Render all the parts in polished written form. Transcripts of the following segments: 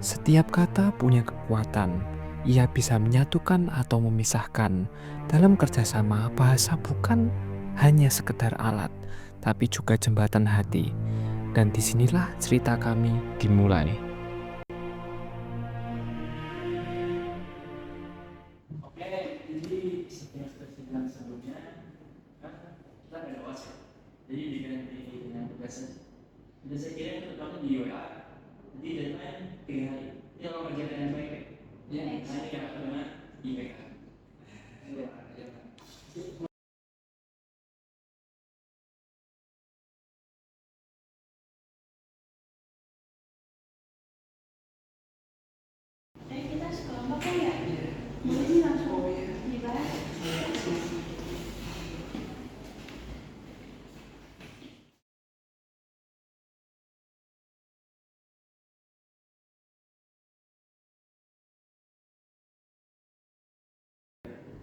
Setiap kata punya kekuatan. Ia bisa menyatukan atau memisahkan. Dalam kerjasama, bahasa bukan hanya sekedar alat, tapi juga jembatan hati. Dan disinilah cerita kami dimulai. Oke, jadi seperti yang sebelumnya kan kita ada WhatsApp, jadi diganti dengan tugas. Dan saya kira itu kamu di WA, jadi deadline 3 hari. Dia kalau kerja dengan baik, ya, saya ini akan dengan IPK. Kita sekelompok kan ya? Boleh sih langsung dibahas.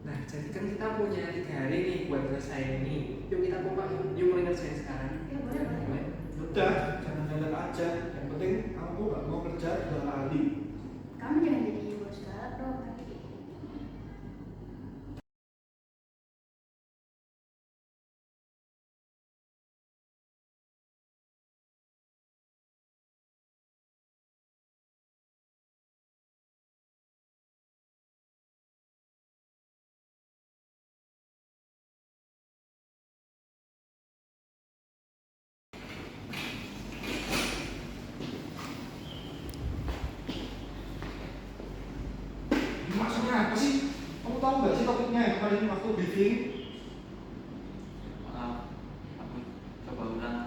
Nah, jadi kan kita punya 3 hari nih buat selesai ini. Yuk kita coba yuk mulai ngerjain sekarang. Ya boleh. Udah, jangan jalan aja. Yang penting kamu nggak mau kerja 2 kali. Kamu jangan jadi bos galak dong. Maksudnya apa sih? Kamu tahu nggak sih topiknya yang kemarin waktu briefing? Maaf, aku coba ulang.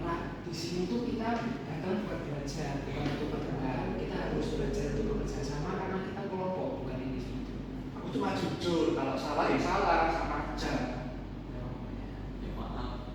Nah, di sini tuh kita datang buat belajar, bukan untuk berdebat. Kita harus belajar untuk bekerja sama karena kita kelompok, bukan individu. Aku cuma jujur, kalau salah ya salah, sama aja. Ya maaf.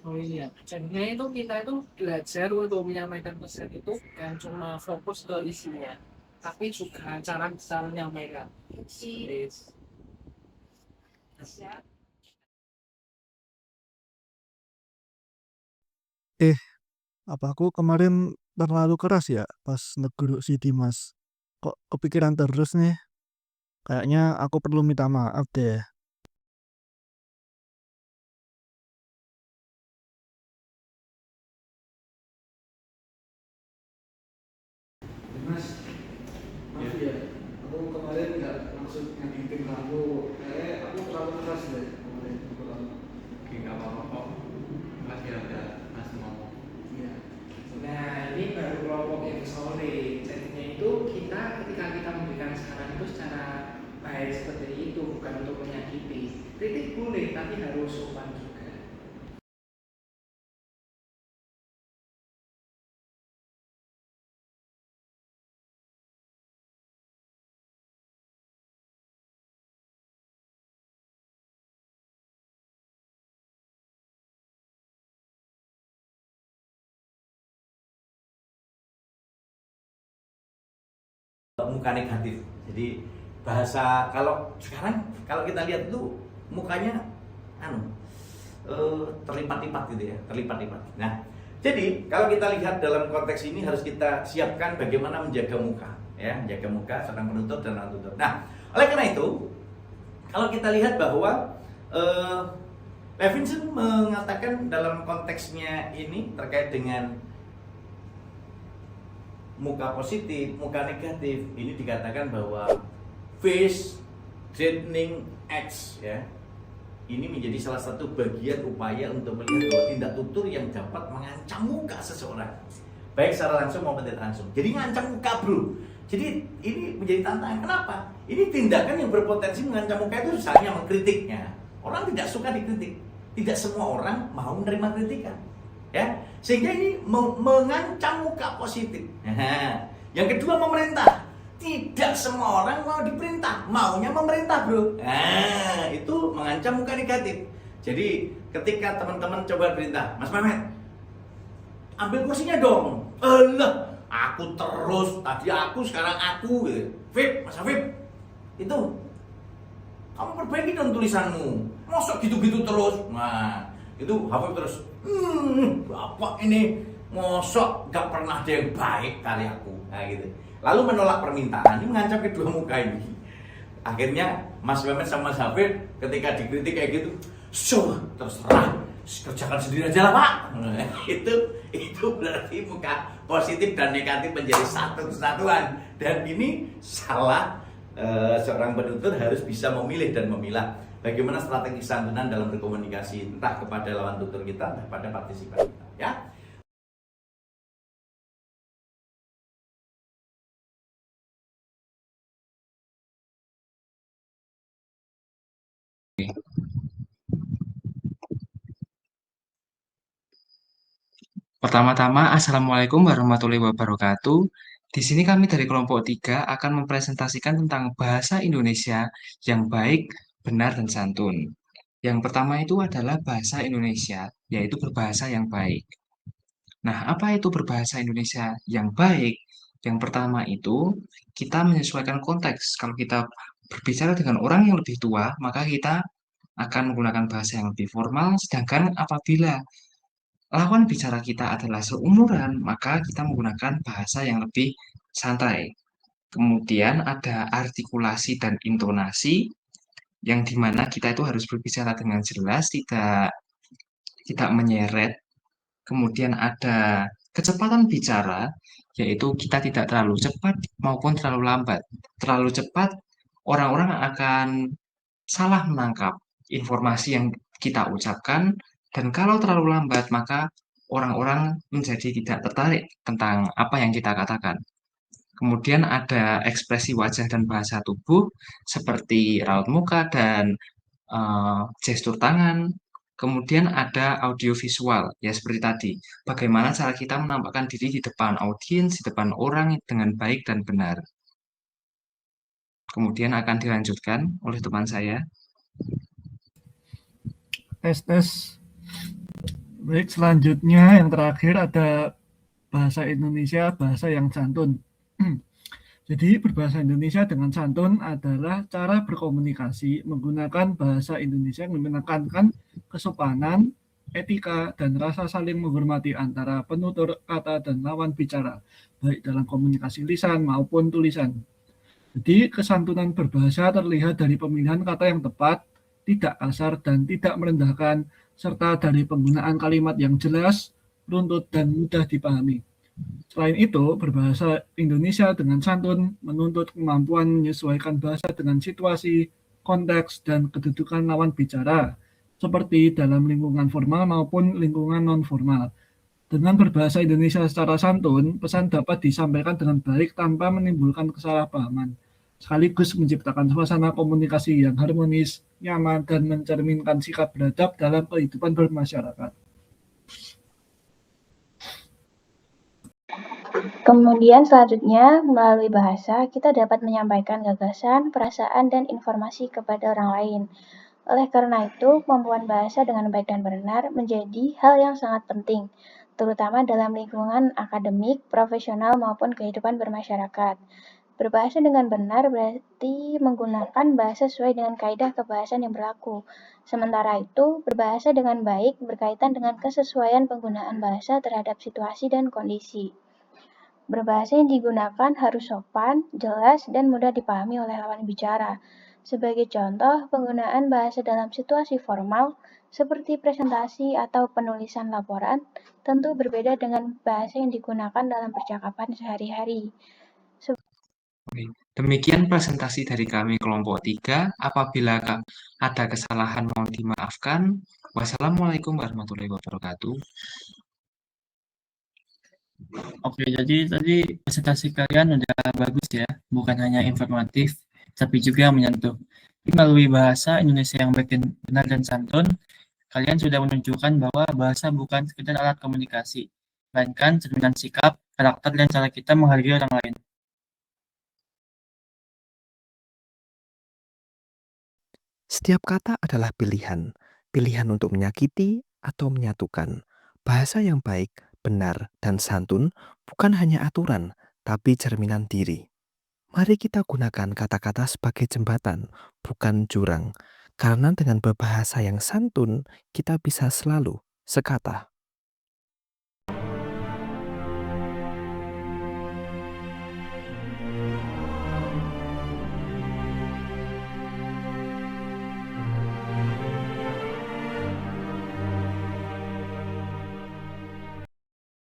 Oh iya, jadinya itu kita itu belajar untuk menyampaikan pesan itu bukan cuma fokus ke isinya, tapi juga cara kita menyampaikan. Yes. Apa aku kemarin terlalu keras ya pas negur si Dimas? Kok kepikiran terus nih? Kayaknya aku perlu minta maaf deh. Mas, maaf ya. Aku kemarin nggak maksud nyakitin kamu. Aku terlalu keras deh kemarin. Oke, nggak apa-apa kok. Masih ada Mas ngomong. Iya. Nah, ini baru kelompok yang sore. Jadinya itu kita ketika kita memberikan saran itu secara baik seperti itu, bukan untuk menyakiti. Kritik boleh, tapi harus sopan juga. Muka negatif. Jadi bahasa kalau sekarang kalau kita lihat itu mukanya terlipat-lipat gitu ya, terlipat-lipat. Nah, jadi kalau kita lihat dalam konteks ini harus kita siapkan bagaimana menjaga muka, ya, menjaga muka seorang penuntut dan non tuntut. Nah, oleh karena itu kalau kita lihat bahwa Levinson mengatakan dalam konteksnya ini terkait dengan muka positif, muka negatif, ini dikatakan bahwa face threatening acts, ya, ini menjadi salah satu bagian upaya untuk melihat bahwa tindak tutur yang dapat mengancam muka seseorang, baik secara langsung maupun tidak langsung. Jadi ngancam muka, bro. Jadi ini menjadi tantangan. Kenapa? Ini tindakan yang berpotensi mengancam muka itu misalnya mengkritiknya. Orang tidak suka dikritik. Tidak semua orang mau menerima kritikan. Ya, sehingga ini mengancam muka positif. Yang kedua, memerintah. Tidak semua orang mau diperintah, maunya memerintah, bro. Nah, itu mengancam muka negatif. Jadi ketika teman-teman coba perintah, Mas Mehmet, ambil kursinya dong. Alah, aku terus, tadi aku, sekarang aku. Gitu. Vip, Mas Afif, itu kamu perbaiki dong tulisanmu. Mosok gitu-gitu terus. Nah, itu Afif terus. Bapak ini mosok gak pernah ada yang baik karyaku. Nah, gitu. Lalu menolak permintaan, ini mengancam kedua muka ini. Akhirnya Mas Mehmet sama Mas Hafid ketika dikritik kayak gitu, terserah, kerjakan sendiri aja lah Pak. Itu berarti muka positif dan negatif menjadi satu kesatuan. Dan ini salah. Seorang penutur harus bisa memilih dan memilah bagaimana strategi santunan dalam berkomunikasi, entah kepada lawan tutur kita, entah pada partisipan kita, ya. Pertama-tama, Assalamualaikum warahmatullahi wabarakatuh. Di sini kami dari kelompok 3 akan mempresentasikan tentang bahasa Indonesia yang baik, benar, dan santun. Yang pertama itu adalah bahasa Indonesia, yaitu berbahasa yang baik. Nah, apa itu berbahasa Indonesia yang baik? Yang pertama itu, kita menyesuaikan konteks. Kalau kita berbicara dengan orang yang lebih tua, maka kita akan menggunakan bahasa yang lebih formal, sedangkan apabila lawan bicara kita adalah seumuran, maka kita menggunakan bahasa yang lebih santai. Kemudian ada artikulasi dan intonasi, yang dimana kita itu harus berbicara dengan jelas, tidak menyeret. Kemudian ada kecepatan bicara, yaitu kita tidak terlalu cepat maupun terlalu lambat. Terlalu cepat, orang-orang akan salah menangkap informasi yang kita ucapkan, dan kalau terlalu lambat, maka orang-orang menjadi tidak tertarik tentang apa yang kita katakan. Kemudian ada ekspresi wajah dan bahasa tubuh, seperti raut muka dan gestur tangan. Kemudian ada audiovisual, ya seperti tadi. Bagaimana cara kita menampakkan diri di depan audiens, di depan orang dengan baik dan benar. Kemudian akan dilanjutkan oleh teman saya. Tes. Baik, selanjutnya yang terakhir ada bahasa Indonesia, bahasa yang santun. Jadi berbahasa Indonesia dengan santun adalah cara berkomunikasi menggunakan bahasa Indonesia yang menekankan kesopanan, etika, dan rasa saling menghormati antara penutur kata dan lawan bicara, baik dalam komunikasi lisan maupun tulisan. Jadi kesantunan berbahasa terlihat dari pemilihan kata yang tepat, tidak kasar dan tidak merendahkan, serta dari penggunaan kalimat yang jelas, runtut, dan mudah dipahami. Selain itu, berbahasa Indonesia dengan santun menuntut kemampuan menyesuaikan bahasa dengan situasi, konteks, dan kedudukan lawan bicara, seperti dalam lingkungan formal maupun lingkungan non-formal. Dengan berbahasa Indonesia secara santun, pesan dapat disampaikan dengan baik tanpa menimbulkan kesalahpahaman, sekaligus menciptakan suasana komunikasi yang harmonis, nyaman, dan mencerminkan sikap beradab dalam kehidupan bermasyarakat. Kemudian selanjutnya, melalui bahasa, kita dapat menyampaikan gagasan, perasaan, dan informasi kepada orang lain. Oleh karena itu, kemampuan bahasa dengan baik dan benar menjadi hal yang sangat penting, terutama dalam lingkungan akademik, profesional, maupun kehidupan bermasyarakat. Berbahasa dengan benar berarti menggunakan bahasa sesuai dengan kaidah kebahasan yang berlaku. Sementara itu, berbahasa dengan baik berkaitan dengan kesesuaian penggunaan bahasa terhadap situasi dan kondisi. Berbahasa yang digunakan harus sopan, jelas, dan mudah dipahami oleh lawan bicara. Sebagai contoh, penggunaan bahasa dalam situasi formal, seperti presentasi atau penulisan laporan, tentu berbeda dengan bahasa yang digunakan dalam percakapan sehari-hari. Demikian presentasi dari kami kelompok 3. Apabila ada kesalahan mohon dimaafkan. Wassalamualaikum warahmatullahi wabarakatuh. Oke, jadi tadi presentasi kalian udah bagus ya, bukan hanya informatif, tapi juga menyentuh. Melalui bahasa Indonesia yang baik, benar, dan santun, kalian sudah menunjukkan bahwa bahasa bukan sekedar alat komunikasi, melainkan cerminan sikap, karakter, dan cara kita menghargai orang lain. Setiap kata adalah pilihan. pilihan untuk menyakiti atau menyatukan. Bahasa yang baik, benar, dan santun bukan hanya aturan, tapi cerminan diri. Mari kita gunakan kata-kata sebagai jembatan, bukan jurang. Karena dengan berbahasa yang santun, kita bisa selalu sekata.